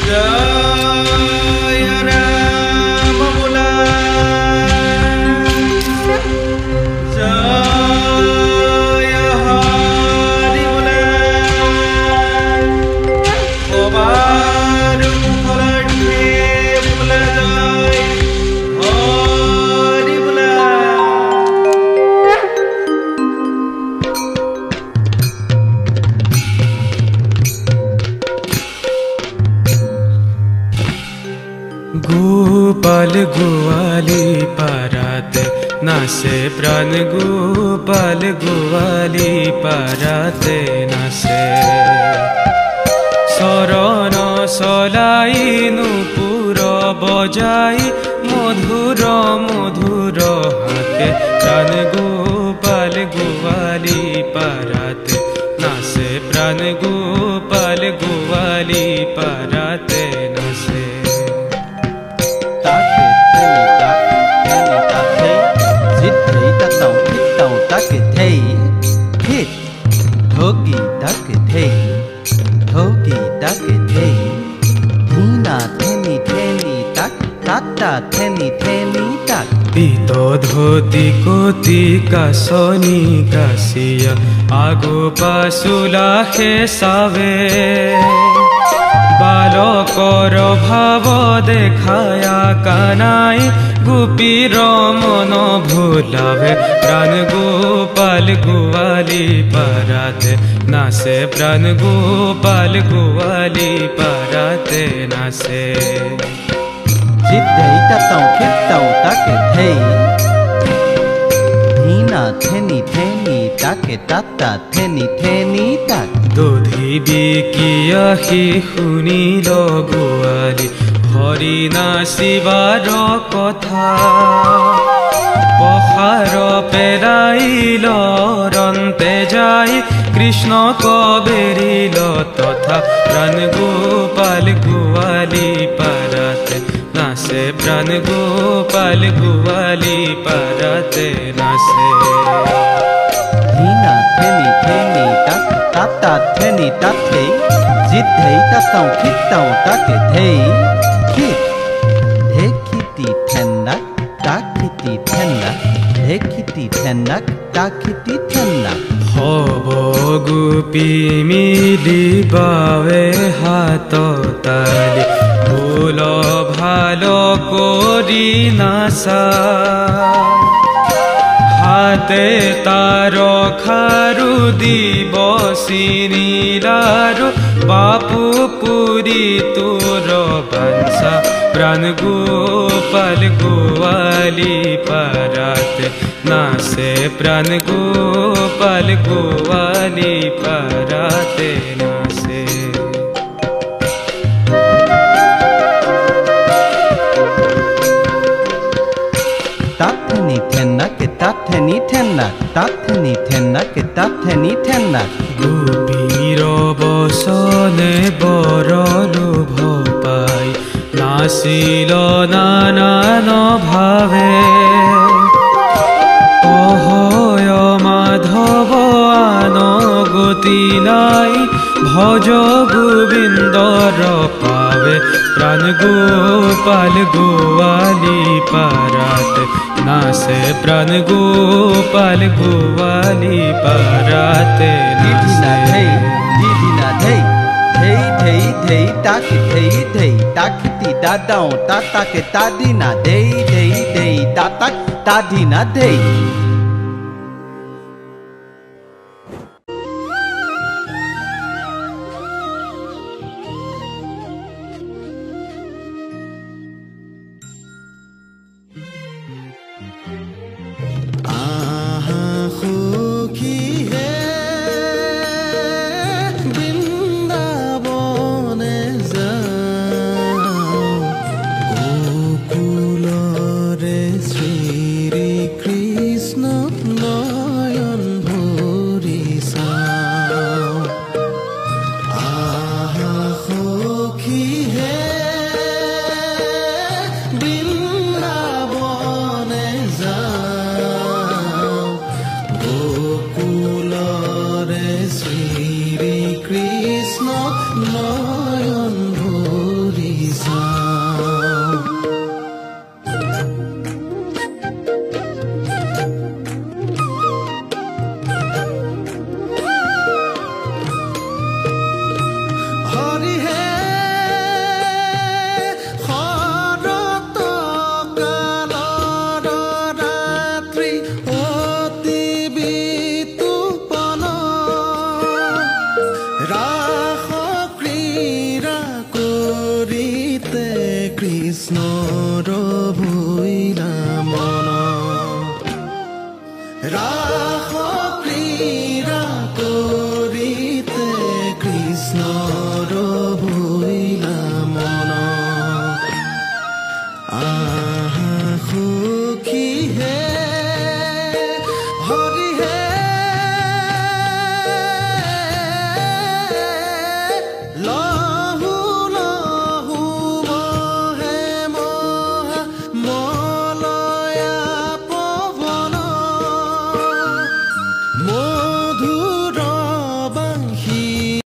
জয় রাম বোলা জয় হরি বোলা সবার মুখে বোলা জয় হরি বোলা গোপাল গোয়ালি পারাতে নাচে প্রাণ গোপাল গোয়ালি পারাতে নাচে শরণ সলাই নূপুর বজাই মধুর মধুর হাতে প্রাণ গোপাল গোয়ালি পারাতে নাচে প্রাণ গোপাল গোয়ালি পারাতে নাচে পিতো ধোতি কোতি কাশনি কাশিয়া আগো পাশুলা হেসাবে বালকর ভাব দেখায়া কানাই গোপীর মন ভুলাবে প্রাণ গোপাল গোয়ালি পারাতে নাচে প্রাণ গোপাল গোয়ালি পারাতে নাচে জিদ্ধেই তাতাও খিতাও তাকে ধেই হিনা থেনি থেনি তাকে তাতা থেনি থেনি তাক দধি বিকিয়াহি শুনিল গোৱালি হৰি নাচিবাৰ কথা পহার পেরাইল রন্তে যাই কৃষ্ণ কবেরিল তথা প্রাণ গোপাল গোয়ালি পারাতে নাচে প্রাণ গোপাল গোয়ালি পারাতে নাচে হিনা থেনি থেনি তাক তাতা থেনি তাতে জিদ্ধেই তাতাও খিতাও তাকে ধেই খিত ধেখিতি থেন্নাক তাকিতি থেন্নাক ধেখিতি থেন্নাক তাকিতি থেন্নাক হব গোপী মিলিবাবে হাত তালি ফুল ভালো করি নাচা হাতে তার খারু দিবসী নীলারু বাপু পুরি তোর বাঞ্ছা প্রাণ গোপাল গোয়ালি পারাতে নাচে প্রাণ গোপাল গোয়ালি পারাতে নাচে তাথেনি থেন্নাক তাথেনি থেন্নাক তাথেনি থেন্নাক তাথেনি থেন্নাক গোপীর বসনে বর লোভ পাই নাচিল নানান ভাবে অহয় মাধব আন গতি নাই ভজ গোবিন্দর পাবে প্রাণ গোপাল গোয়ালি পারাতে নাচে প্রাণ গোপাল গোয়ালি পারাতে নাচে তাকে ধেই ধেই তাকিতি দাদাও তাতাকে তাদিনা ধেই ধেই ধেই তাতাক তাদিনা ধেই Krishna কৃষ্ণৰ